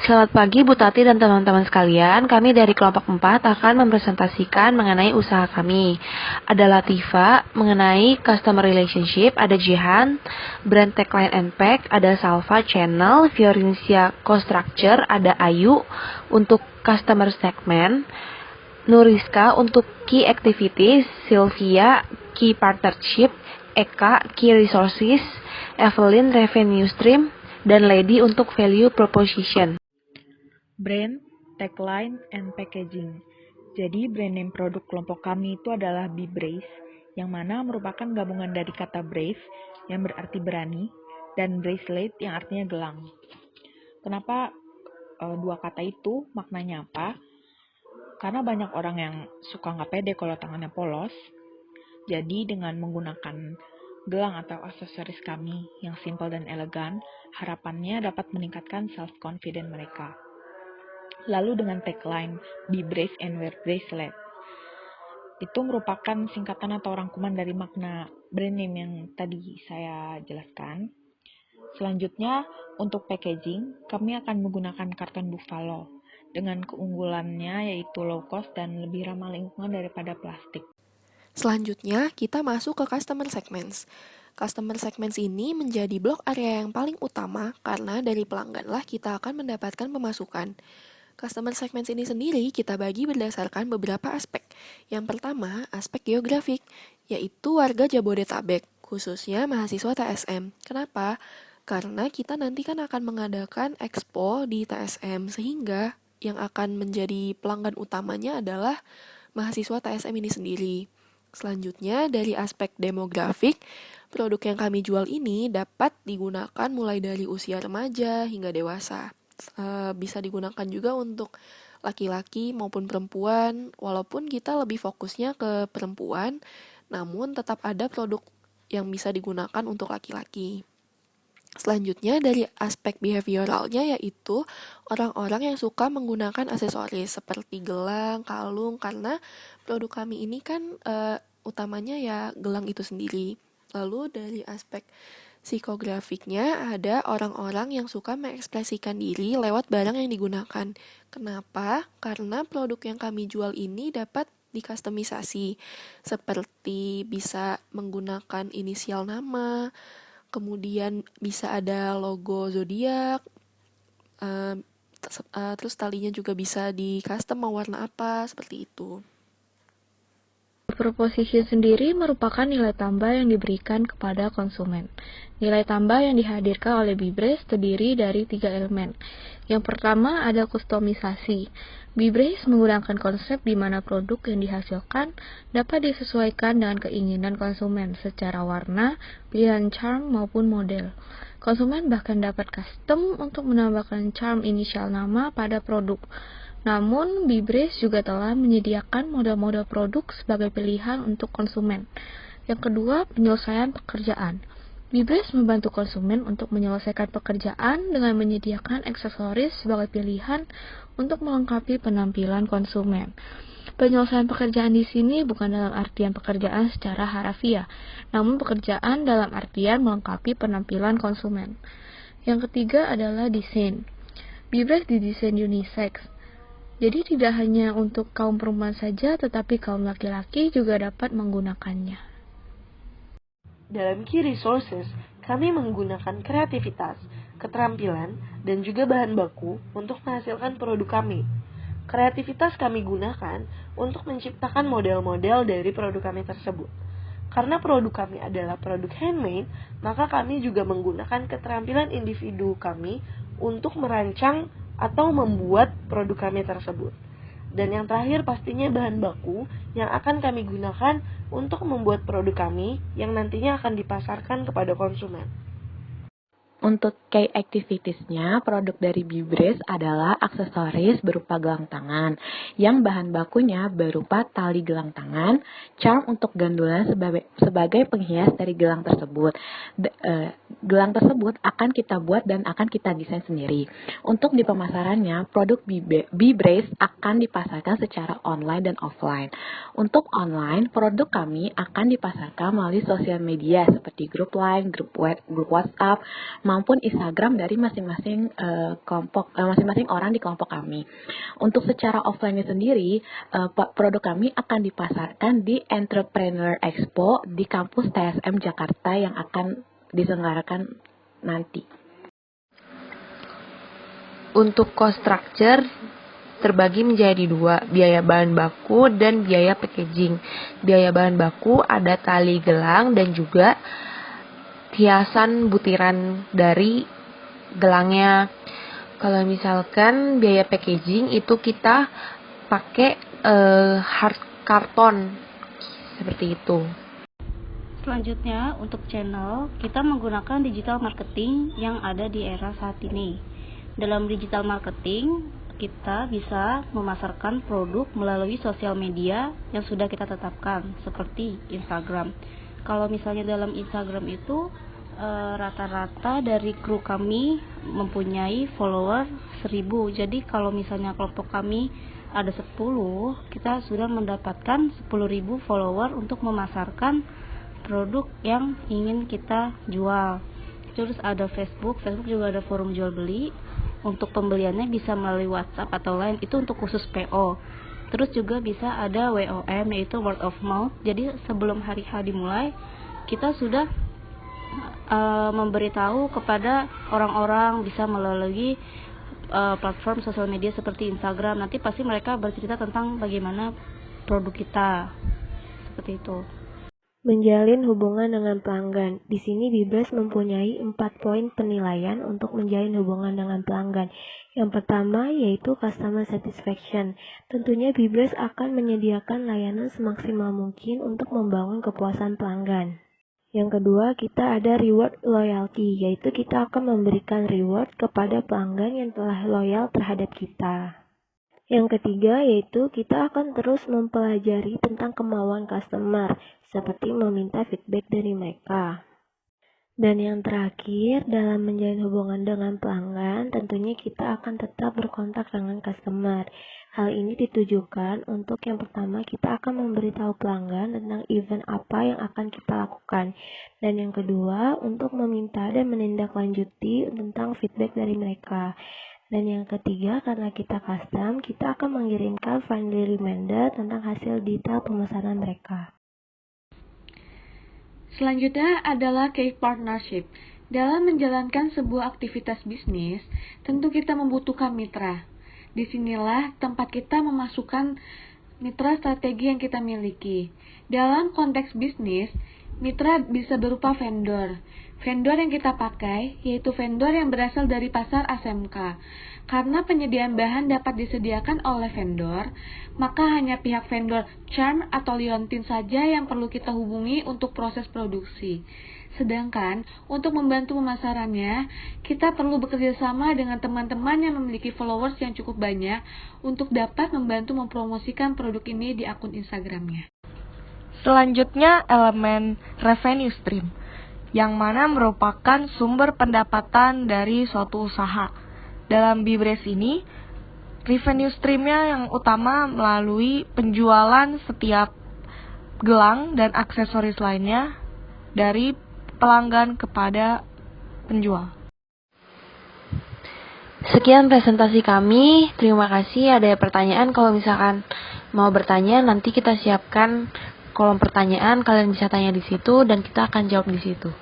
Selamat pagi Bu Tati dan teman-teman sekalian. Kami dari kelompok 4 akan mempresentasikan mengenai usaha kami. Ada Latifa mengenai customer relationship, ada Jihan, brand tagline and pack, ada Salva channel, Fiorencia co-structure, ada Ayu untuk customer segment, Nuriska untuk key activities, Sylvia key partnership, Eka key resources, Evelyn revenue stream, dan Lady untuk value proposition. Brand, tagline, and packaging. Jadi brand name produk kelompok kami itu adalah Be Brave, yang mana merupakan gabungan dari kata brave, yang berarti berani, dan bracelet, yang artinya gelang. Kenapa dua kata itu? Maknanya apa? Karena banyak orang yang suka nggak pede kalau tangannya polos. Jadi dengan menggunakan gelang atau aksesoris kami yang simple dan elegan, harapannya dapat meningkatkan self-confidence mereka. Lalu dengan tagline, Be Brave and Wear Bracelet. Itu merupakan singkatan atau rangkuman dari makna brand name yang tadi saya jelaskan. Selanjutnya, untuk packaging, kami akan menggunakan karton buffalo dengan keunggulannya yaitu low cost dan lebih ramah lingkungan daripada plastik. Selanjutnya, kita masuk ke customer segments. Customer segments ini menjadi blok area yang paling utama karena dari pelangganlah kita akan mendapatkan pemasukan. Customer segments ini sendiri kita bagi berdasarkan beberapa aspek. Yang pertama, aspek geografik, yaitu warga Jabodetabek, khususnya mahasiswa TSM. Kenapa? Karena kita nanti kan akan mengadakan expo di TSM, sehingga yang akan menjadi pelanggan utamanya adalah mahasiswa TSM ini sendiri. Selanjutnya, dari aspek demografik, produk yang kami jual ini dapat digunakan mulai dari usia remaja hingga dewasa. Bisa digunakan juga untuk laki-laki maupun perempuan, walaupun kita lebih fokusnya ke perempuan, namun tetap ada produk yang bisa digunakan untuk laki-laki. Selanjutnya dari aspek behavioralnya yaitu orang-orang yang suka menggunakan aksesoris seperti gelang, kalung, karena produk kami ini kan utamanya ya gelang itu sendiri. Lalu dari aspek psikografiknya ada orang-orang yang suka mengekspresikan diri lewat barang yang digunakan. Kenapa? Karena produk yang kami jual ini dapat dikustomisasi, seperti bisa menggunakan inisial nama, kemudian bisa ada logo zodiak, terus talinya juga bisa di custom mau warna apa, seperti itu. Proposition sendiri merupakan nilai tambah yang diberikan kepada konsumen. Nilai tambah yang dihadirkan oleh Bibrace terdiri dari 3 elemen. Yang pertama ada kustomisasi. Bibrace menggunakan konsep di mana produk yang dihasilkan dapat disesuaikan dengan keinginan konsumen secara warna, pilihan charm maupun model. Konsumen bahkan dapat custom untuk menambahkan charm inisial nama pada produk. Namun, Bibrace juga telah menyediakan model-model produk sebagai pilihan untuk konsumen. Yang kedua, penyelesaian pekerjaan. Bibrace membantu konsumen untuk menyelesaikan pekerjaan dengan menyediakan aksesoris sebagai pilihan untuk melengkapi penampilan konsumen. Penyelesaian pekerjaan di sini bukan dalam artian pekerjaan secara harafiah, namun pekerjaan dalam artian melengkapi penampilan konsumen. Yang ketiga adalah desain. Bibrace didesain unisex. Jadi tidak hanya untuk kaum perempuan saja, tetapi kaum laki-laki juga dapat menggunakannya. Dalam key resources, kami menggunakan kreativitas, keterampilan, dan juga bahan baku untuk menghasilkan produk kami. Kreativitas kami gunakan untuk menciptakan model-model dari produk kami tersebut. Karena produk kami adalah produk handmade, maka kami juga menggunakan keterampilan individu kami untuk merancang atau membuat produk kami tersebut. Dan yang terakhir pastinya bahan baku yang akan kami gunakan untuk membuat produk kami yang nantinya akan dipasarkan kepada konsumen. Untuk key activitiesnya, produk dari Bibrace adalah aksesoris berupa gelang tangan, yang bahan bakunya berupa tali gelang tangan, charm untuk gandulan sebagai penghias dari gelang tersebut. Gelang tersebut akan kita buat dan akan kita desain sendiri. Untuk di pemasarannya, produk Bibrace akan dipasarkan secara online dan offline. Untuk online, produk kami akan dipasarkan melalui sosial media seperti grup Line, grup WhatsApp, maupun Instagram dari masing-masing masing-masing orang di kelompok kami. Untuk secara offline-nya sendiri, produk kami akan dipasarkan di Entrepreneur Expo di kampus TSM Jakarta yang akan diselenggarakan nanti. Untuk cost structure terbagi menjadi dua, biaya bahan baku dan biaya packaging. Biaya bahan baku ada tali gelang dan juga hiasan butiran dari gelangnya. Kalau misalkan biaya packaging itu kita pakai hard karton seperti itu. Selanjutnya, untuk channel, kita menggunakan digital marketing yang ada di era saat ini. Dalam digital marketing, kita bisa memasarkan produk melalui sosial media yang sudah kita tetapkan, seperti Instagram. Kalau misalnya dalam Instagram itu, rata-rata dari kru kami mempunyai follower 1000. Jadi kalau misalnya kelompok kami ada 10, kita sudah mendapatkan 10.000 follower untuk memasarkan produk yang ingin kita jual. Terus ada Facebook juga ada forum jual beli. Untuk pembeliannya bisa melalui WhatsApp atau lain, itu untuk khusus PO. Terus juga bisa ada WOM, yaitu word of mouth. Jadi sebelum hari H dimulai, kita sudah memberitahu kepada orang-orang, bisa melalui platform sosial media seperti Instagram. Nanti pasti mereka bercerita tentang bagaimana produk kita, seperti itu. Menjalin hubungan dengan pelanggan. Di sini Bibres mempunyai 4 poin penilaian untuk menjalin hubungan dengan pelanggan. Yang pertama yaitu customer satisfaction. Tentunya Bibres akan menyediakan layanan semaksimal mungkin untuk membangun kepuasan pelanggan. Yang kedua, kita ada reward loyalty, yaitu kita akan memberikan reward kepada pelanggan yang telah loyal terhadap kita. Yang ketiga yaitu kita akan terus mempelajari tentang kemauan customer, seperti meminta feedback dari mereka. Dan yang terakhir, dalam menjalin hubungan dengan pelanggan, tentunya kita akan tetap berkontak dengan customer. Hal ini ditujukan untuk yang pertama, kita akan memberitahu pelanggan tentang event apa yang akan kita lakukan. Dan yang kedua, untuk meminta dan menindaklanjuti tentang feedback dari mereka. Dan yang ketiga, karena kita custom, kita akan mengirimkan friendly reminder tentang hasil detail pemesanan mereka. Selanjutnya adalah key partnership. Dalam menjalankan sebuah aktivitas bisnis, tentu kita membutuhkan mitra. Disinilah tempat kita memasukkan mitra strategi yang kita miliki. Dalam konteks bisnis, mitra bisa berupa vendor. Vendor yang kita pakai yaitu vendor yang berasal dari pasar ASMK. Karena penyediaan bahan dapat disediakan oleh vendor, maka hanya pihak vendor Charm atau Liontin saja yang perlu kita hubungi untuk proses produksi. Sedangkan untuk membantu pemasarannya, kita perlu bekerja sama dengan teman-teman yang memiliki followers yang cukup banyak untuk dapat membantu mempromosikan produk ini di akun Instagramnya. Selanjutnya elemen revenue stream, yang mana merupakan sumber pendapatan dari suatu usaha. Dalam Bibres ini, revenue streamnya yang utama melalui penjualan setiap gelang dan aksesoris lainnya dari pelanggan kepada penjual. Sekian presentasi kami. Terima kasih. Ada pertanyaan, kalau misalkan mau bertanya, nanti kita siapkan kolom pertanyaan, kalian bisa tanya di situ dan kita akan jawab di situ.